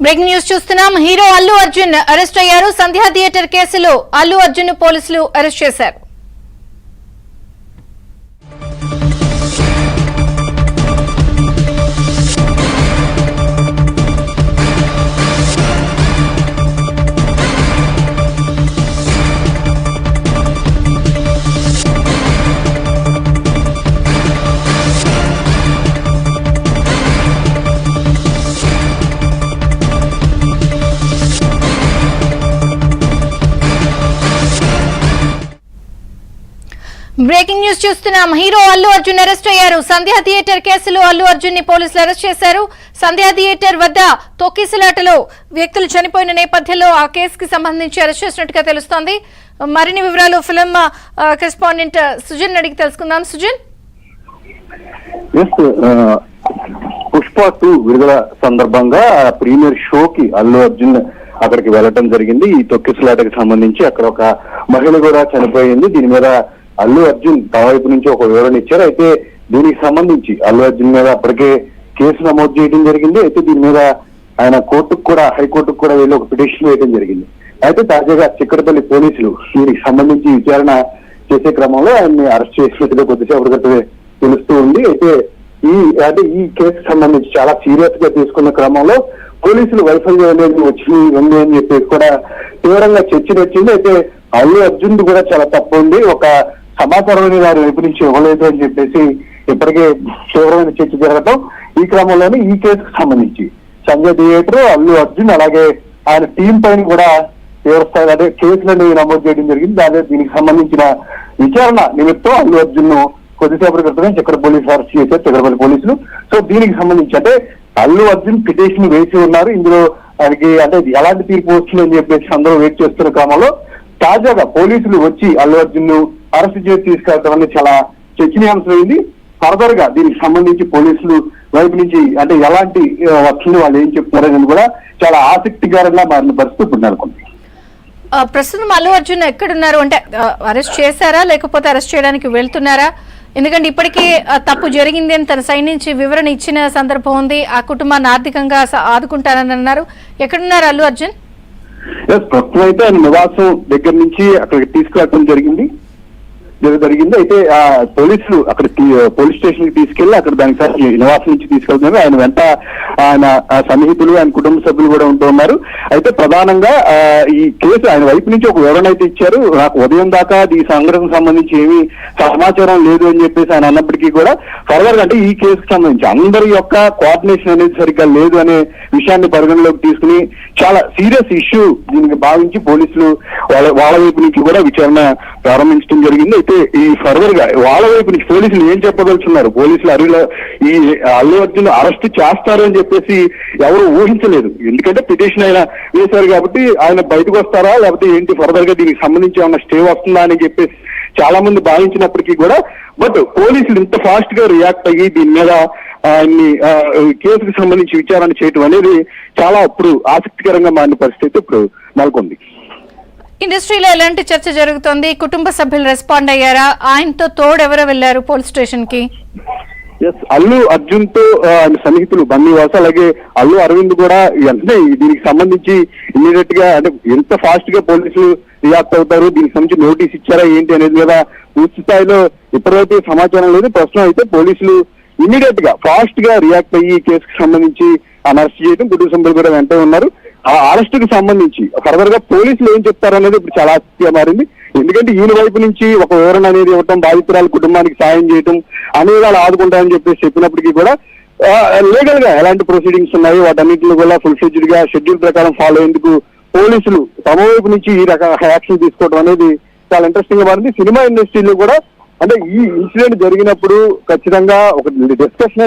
Breaking news చూస్తున్నాం. Hero Allu Arjun arrest అయ్యారు. సంధ్యా theatre కేసులో అల్లు అర్జున్ పోలీసులు అరెస్ట్ చేశారు. బ్రేకింగ్ న్యూస్ చూస్తున్నాం. హీరో అల్లు అర్జున్ అరెస్ట్ అయ్యారు. సంధ్యా థియేటర్ కేసులో అల్లు అర్జున్ ని పోలీసులు అరెస్ట్ చేశారు. సంధ్యా థియేటర్ వద్ద తొక్కిసలాటలో వ్యక్తులు చనిపోయిన నేపథ్యంలో ఆ కేసుకి సంబంధించి అరెస్ట్ చేసినట్టుగా తెలుస్తోంది. మరిన్ని వివరాలు ఫిల్మ్ కరెస్పాండెంట్ సుజన్ అడిగి తెలుసుకుందాం. సుజన్, పుష్ప 2 విడుదల సందర్భంగా ప్రీమియర్ షోకి అల్లు అర్జున్ అక్కడికి వెళ్ళటం జరిగింది. ఈ తొక్కిసలాటకి సంబంధించి అక్కడ ఒక మహిళ కూడా చనిపోయింది. దీని మీద అల్లు అర్జున్ తన వైపు నుంచి ఒక వివరణ ఇచ్చారు. అయితే దీనికి సంబంధించి అల్లు అర్జున్ మీద అప్పటికే కేసు నమోదు చేయడం జరిగింది. అయితే దీని మీద ఆయన హైకోర్టుకు కూడా వెళ్ళి ఒక పిటిషన్ వేయడం జరిగింది. అయితే తాజాగా చిక్కడపల్లి పోలీసులు దీనికి సంబంధించి విచారణ చేసే క్రమంలో ఆయన్ని అరెస్ట్ చేసినట్టుగా కొద్దిసేపటి క్రితమే తెలుస్తూ ఉంది. అయితే ఈ కేసుకు సంబంధించి చాలా సీరియస్ గా తీసుకున్న క్రమంలో పోలీసులు వైఫల్యం అనేది ఉంది అని చెప్పేసి కూడా తీవ్రంగా చర్చ వచ్చింది. అయితే అల్లు అర్జున్ కూడా చాలా తప్పు ఉంది, ఒక సమాచారం అనేది వారి వైపు నుంచి ఇవ్వలేదు అని చెప్పేసి ఇప్పటికే తీవ్రమైన చర్చ జరగడం. ఈ క్రమంలోనే ఈ కేసుకు సంబంధించి సంజయ్ థియేటర్, అల్లు అర్జున్ అలాగే ఆయన టీం పైన కూడా తీవ్రస్థాయి కేసులను నమోదు చేయడం జరిగింది. దీనికి సంబంధించిన విచారణ నిమిత్తం అల్లు అర్జున్ ను కొద్దిసేపటి క్రితమే చిక్కడపల్లి అరెస్ట్ చేశారు చిక్కడపల్లి పోలీసులు. సో దీనికి సంబంధించి అంటే అల్లు అర్జున్ పిటిషన్ వేసి ఉన్నారు. ఇందులో ఆయనకి అంటే ఎలాంటి తీర్పు వస్తుంది అని చెప్పేసి అందరూ వెయిట్ చేస్తున్న క్రమంలో తాజాగా పోలీసులు వచ్చి అల్లు అర్జున్ ను అరెస్ట్ చేసి తీసుకెళ్లడం అనేది చాలా చర్చనీయాంశమైంది. ఫర్దర్ గా దీనికి సంబంధించి పోలీసులు వైపు నుంచి అంటే ఎలాంటి వస్తుంది, వాళ్ళు ఏం చెప్తారని కూడా చాలా ఆసక్తికరంగా మారిన పరిస్థితి ఇప్పుడు నెలకొంది. ప్రస్తుతం అల్లు అర్జున్ ఎక్కడున్నారు అంటే అరెస్ట్ చేశారా లేకపోతే అరెస్ట్ చేయడానికి వెళ్తున్నారా? ఎందుకంటే ఇప్పటికే తప్పు జరిగింది అని తన సైడ్ నుంచి వివరణ ఇచ్చిన సందర్భం ఉంది. ఆ కుటుంబాన్ని ఆర్థికంగా ఆదుకుంటారని అన్నారు. ఎక్కడున్నారు అల్లు అర్జున్? ప్రస్తుతం అయితే ఆయన నివాసం దగ్గర నుంచి అక్కడికి తీసుకురావడం జరిగింది. అయితే ఆ పోలీసులు అక్కడ పోలీస్ స్టేషన్ కి తీసుకెళ్లి అక్కడ దానికి నివాసం నుంచి తీసుకెళ్తున్నారు. ఆయన వెంట ఆయన సన్నిహితులు, ఆయన కుటుంబ సభ్యులు కూడా ఉంటూ ఉన్నారు. అయితే ప్రధానంగా ఈ కేసు ఆయన వైపు నుంచి ఒక వివరణ అయితే ఇచ్చారు. నాకు ఉదయం దాకా ఈ సంఘటనకు సంబంధించి ఏమీ సమాచారం లేదు అని చెప్పేసి ఆయన అన్నప్పటికీ కూడా ఫర్దర్ గా అంటే ఈ కేసుకు సంబంధించి అందరి యొక్క కోఆర్డినేషన్ అనేది సరిగ్గా లేదు అనే విషయాన్ని పరిగణలోకి తీసుకుని చాలా సీరియస్ ఇష్యూ దీనికి భావించి పోలీసులు వాళ్ళ వైపు నుంచి కూడా విచారణ ప్రారంభించడం జరిగింది. అయితే ఈ ఫర్దర్ గా వాళ్ళ వైపు నుంచి పోలీసులు ఏం చెప్పదలుచున్నారు, పోలీసులు ఈ అల్లు అర్జున్ అరెస్ట్ చేస్తారు అని చెప్పేసి ఎవరు ఊహించలేదు. ఎందుకంటే పిటిషన్ ఆయన వేశారు కాబట్టి ఆయన బయటకు వస్తారా లేకపోతే ఏంటి ఫర్దర్ గా దీనికి సంబంధించి ఏమన్నా స్టే వస్తుందా అని చెప్పేసి చాలా మంది భావించినప్పటికీ కూడా బట్ పోలీసులు ఇంత ఫాస్ట్ గా రియాక్ట్ అయ్యి దీని మీద ఆయన్ని కేసుకు సంబంధించి విచారణ చేయటం అనేది చాలా ఇప్పుడు ఆసక్తికరంగా మారిన పరిస్థితి ఇప్పుడు నెలకొంది. ఇండస్ట్రీలో ఎలాంటి చర్చ జరుగుతోంది? కుటుంబ సభ్యులు రెస్పాండ్ అయ్యారా? ఆయనతో తోడు ఎవరు వెళ్లారు పోలీస్ స్టేషన్ కి? అల్లు అర్జున్ తో ఆయన సన్నిహితులు బన్నీవాస అలాగే అల్లు అరవింద్ కూడా వెంటనే దీనికి సంబంధించి ఇమీడియట్ గా అంటే ఎంత ఫాస్ట్ గా పోలీసులు రియాక్ట్ అవుతారు, దీనికి సంబంధించి నోటీస్ ఇచ్చారా ఏంటి అనేది మీద పూర్తి స్థాయిలో ఇప్పటివరకు సమాచారం లేదు. ప్రస్తుతం అయితే పోలీసులు ఇమీడియట్ గా ఫాస్ట్ గా రియాక్ట్ అయ్యి కేసుకు సంబంధించి అరెస్ట్ చేయడం, కుటుంబ సభ్యులు కూడా వెంటే ఉన్నారు. ఆ అరెస్ట్ కి సంబంధించి ఫర్దర్ గా పోలీసులు ఏం చెప్తారనేది ఇప్పుడు చాలా ఆసక్తిగా మారింది. ఎందుకంటే ఈయన వైపు నుంచి ఒక వివరణ అనేది ఇవ్వటం, బాధితురాల కుటుంబానికి సాయం చేయటం, అన్ని విధాలు ఆదుకుంటామని చెప్పేసి చెప్పినప్పటికీ కూడా లీగల్ గా ఎలాంటి ప్రొసీడింగ్స్ ఉన్నాయి వాటన్నింటిలో కూడా ఫుల్ ఫ్లెడ్జ్డ్ గా షెడ్యూల్ ప్రకారం ఫాలో అయ్యేందుకు పోలీసులు తమ వైపు నుంచి ఈ రకమైన యాక్షన్ తీసుకోవడం అనేది చాలా ఇంట్రెస్టింగ్ గా మారింది. సినిమా ఇండస్ట్రీలో కూడా అంటే ఈ ఇన్సిడెంట్ జరిగినప్పుడు ఖచ్చితంగా ఒక డిస్కషన్